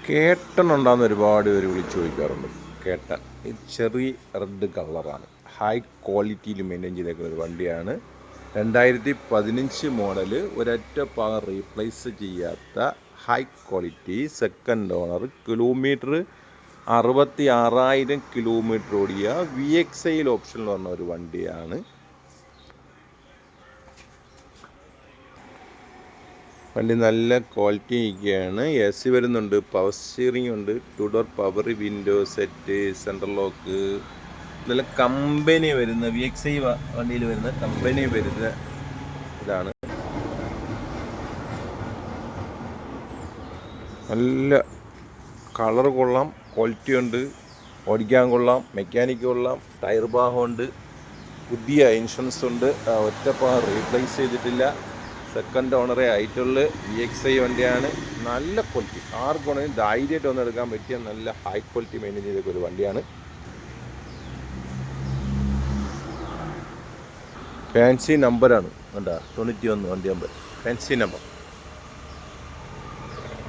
കേട്ടനുണ്ടാകുന്ന ഒരുപാട് പേര് വിളിച്ച് ചോദിക്കാറുണ്ട്. കേട്ടൻ ഈ ചെറിയ റെഡ് കളറാണ്, ഹൈ ക്വാളിറ്റിയിൽ മെയിൻറ്റെയിൻ ചെയ്തേക്കുന്ന ഒരു വണ്ടിയാണ്. 2015 മോഡല്, ഒരൊറ്റ ഭാഗം റീപ്ലേസ് ചെയ്യാത്ത high quality second owner, kilometre 66,000 kilometre ഓടിയ VXI ഓപ്ഷൻ എന്ന് പറഞ്ഞ ഒരു വണ്ടിയാണ്. വണ്ടി നല്ല ക്വാളിറ്റി ഇരിക്കുകയാണ്. AC വരുന്നുണ്ട്, പവർ സ്റ്റിയറിംഗ് ഉണ്ട്, 2 door power window set, central lock, നല്ല കമ്പനി വരുന്ന VXI വണ്ടിയിൽ വരുന്ന കമ്പനി വരുന്ന ഇതാണ്. നല്ല കളർ കൊള്ളാം, ക്വാളിറ്റി ഉണ്ട്, ഓടിക്കാൻ കൊള്ളാം, മെക്കാനിക്ക് കൊള്ളാം, ടയർ ഭാഗമുണ്ട്, പുതിയ ഇൻഷുറൻസ് ഉണ്ട്, ഒറ്റപ്പാട് റീപ്ലേസ് ചെയ്തിട്ടില്ല, സെക്കൻഡ് ഓണറേ ആയിട്ടുള്ള VXI വണ്ടിയാണ്. നല്ല ക്വാളിറ്റി, ആർക്കാണെങ്കിലും ധൈര്യമായിട്ട് വന്ന് എടുക്കാൻ പറ്റിയ നല്ല ഹൈ ക്വാളിറ്റി മെയിൻറ്റെയിൻ ചെയ്ത ഒരു വണ്ടിയാണ്. ഫാൻസി നമ്പറാണ് കണ്ടാ, 91 വണ്ടി number,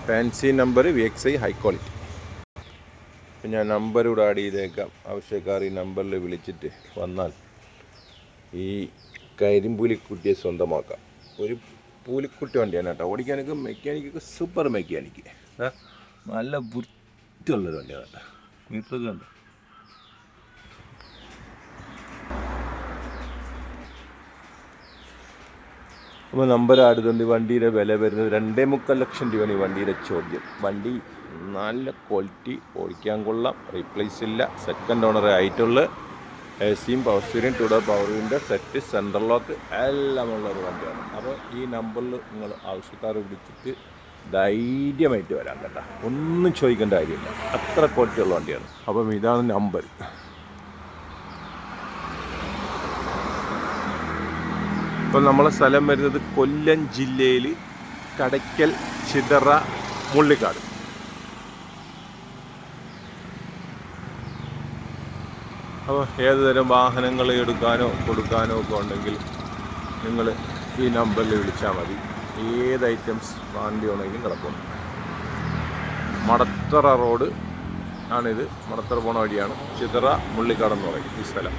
fancy number VXI high quality. അപ്പം ഞാൻ നമ്പർ കൂടെ ആഡ് ചെയ്തേക്കാം. ആവശ്യക്കാർ ഈ നമ്പറിൽ വിളിച്ചിട്ട് വന്നാൽ ഈ കരിമ്പുലിക്കുട്ടിയെ സ്വന്തമാക്കാം. ഒരു പൂലിക്കുട്ടി വണ്ടിയാണ് കേട്ടോ. ഓടിക്കാനൊക്കെ മെക്കാനിക്കൊക്കെ സൂപ്പർ മെക്കാനിക്ക്, നല്ല വൃത്തിയുള്ളൊരു വണ്ടിയാണ് കേട്ടോ. മീറ്ററൊക്കെ ഉണ്ട്. അപ്പോൾ നമ്പർ ആടുന്നുണ്ട്. വണ്ടിയുടെ വില വരുന്നത് 2.25 ലക്ഷം രൂപയാണ് ഈ വണ്ടിയുടെ ചോദ്യം. വണ്ടി നല്ല ക്വാളിറ്റി, ഓടിക്കാൻ കൊള്ളാം, റീപ്ലേസ് ഇല്ല, സെക്കൻഡ് ഓണർ ആയിട്ടുള്ള AC-യും power steering, 2 door power window set, central lock എല്ലാം ഉള്ള ഒരു വണ്ടിയാണ്. അപ്പോൾ ഈ നമ്പറിൽ നിങ്ങൾ ആവശ്യക്കാരെ വിളിച്ചിട്ട് ധൈര്യമായിട്ട് വരാൻ കേട്ടോ, ഒന്നും ചോദിക്കേണ്ട കാര്യമില്ല, അത്ര ക്വാളിറ്റി ഉള്ള വണ്ടിയാണ്. അപ്പം ഇതാണ് നമ്പർ. ഇപ്പം നമ്മളെ സ്ഥലം വരുന്നത് കൊല്ലം ജില്ലയിൽ കടയ്ക്കൽ, ചിതറ, മുള്ളിക്കാട്. അപ്പോൾ ഏതുതരം വാഹനങ്ങൾ എടുക്കാനോ കൊടുക്കാനോ ഒക്കെ ഉണ്ടെങ്കിൽ നിങ്ങൾ ഈ നമ്പറിൽ വിളിച്ചാൽ മതി. ഏത് ഐറ്റംസ് വണ്ടി ഉണ്ടെങ്കിലും കിടക്കുന്നു. മടത്തറ റോഡ് ആണിത്, മടത്തറ പോണ വഴിയാണ്. ചിതറ മുള്ളിക്കാട് എന്ന് പറയും ഈ സ്ഥലം.